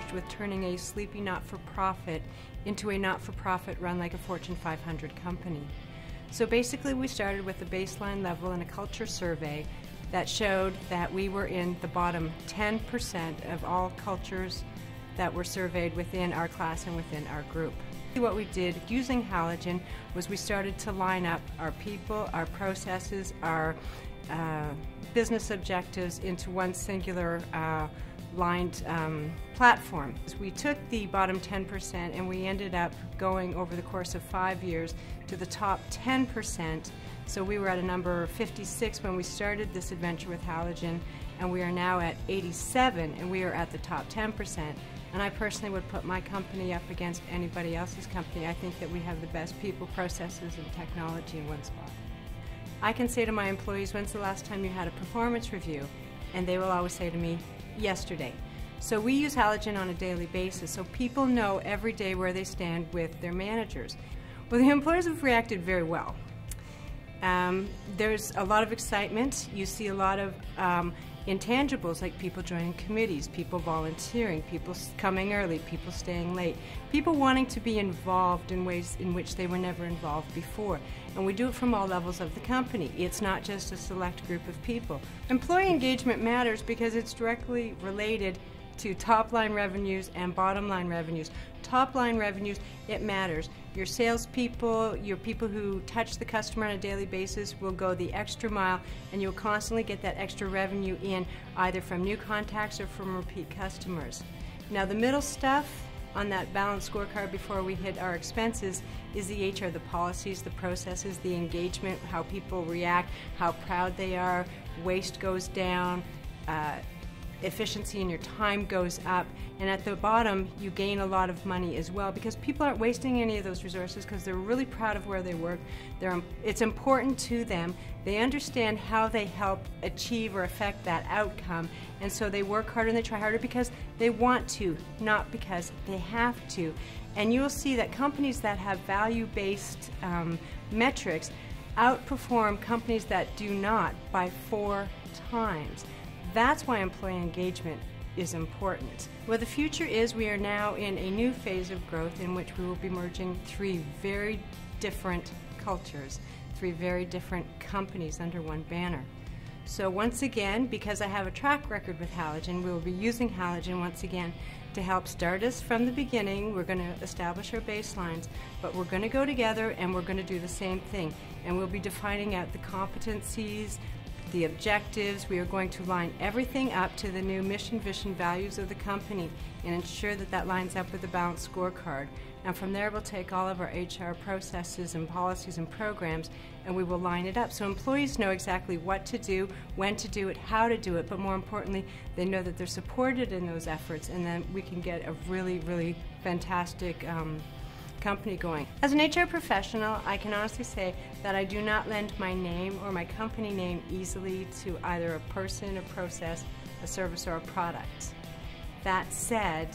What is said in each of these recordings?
charged with turning a sleepy not-for-profit into a not-for-profit run like a Fortune 500 company. So basically we started with a baseline level and a culture survey that showed that we were in the bottom 10% of all cultures that were surveyed within our class and within our group. What we did using Halogen was we started to line up our people, our processes, our business objectives into one singular lined platform. We took the bottom 10% and we ended up going over the course of 5 years to the top 10%. So we were at a number 56 when we started this adventure with Halogen, and we are now at 87, and we are at the top 10%. And I personally would put my company up against anybody else's company. I think that we have the best people, processes, and technology in one spot. I can say to my employees, when's the last time you had a performance review? And they will always say to me, yesterday. So we use Halogen on a daily basis, so people know every day where they stand with their managers. Well, the employers have reacted very well. There's a lot of excitement. You see a lot of intangibles like people joining committees, people volunteering, people coming early, people staying late, people wanting to be involved in ways in which they were never involved before. And we do it from all levels of the company. It's not just a select group of people. Employee engagement matters because it's directly related to top-line revenues and bottom-line revenues. Top-line revenues, it matters. Your salespeople, your people who touch the customer on a daily basis will go the extra mile, and you'll constantly get that extra revenue in either from new contacts or from repeat customers. Now the middle stuff on that balanced scorecard before we hit our expenses is the HR, the policies, the processes, the engagement, how people react, how proud they are, waste goes down, efficiency in your time goes up, and at the bottom you gain a lot of money as well because people aren't wasting any of those resources because they're really proud of where they work. It's important to them. They understand how they help achieve or affect that outcome, and so they work harder and they try harder because they want to, not because they have to. And you'll see that companies that have value-based metrics outperform companies that do not by 4 times. That's why employee engagement is important. Well, the future is we are now in a new phase of growth in which we will be merging 3 very different cultures, 3 very different companies under one banner. So once again, because I have a track record with Halogen, we will be using Halogen once again to help start us from the beginning. We're going to establish our baselines, but we're going to go together and we're going to do the same thing. And we'll be defining out the competencies, the objectives. We are going to line everything up to the new mission, vision, values of the company and ensure that that lines up with the balanced scorecard. And from there we'll take all of our HR processes and policies and programs and we will line it up so employees know exactly what to do, when to do it, how to do it, but more importantly they know that they're supported in those efforts, and then we can get a really, really fantastic company going. As an HR professional, I can honestly say that I do not lend my name or my company name easily to either a person, a process, a service, or a product. That said,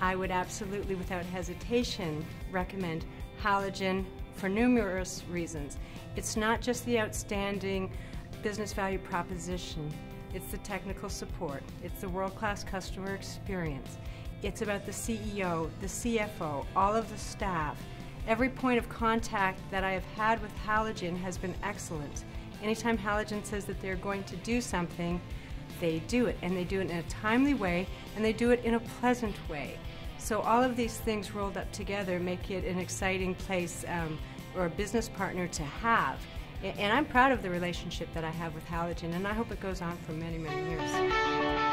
I would absolutely, without hesitation, recommend Halogen for numerous reasons. It's not just the outstanding business value proposition, it's the technical support, it's the world-class customer experience. It's about the CEO, the CFO, all of the staff. Every point of contact that I have had with Halogen has been excellent. Anytime Halogen says that they're going to do something, they do it, and they do it in a timely way, and they do it in a pleasant way. So all of these things rolled up together make it an exciting place or a business partner to have. And I'm proud of the relationship that I have with Halogen, and I hope it goes on for many, many years.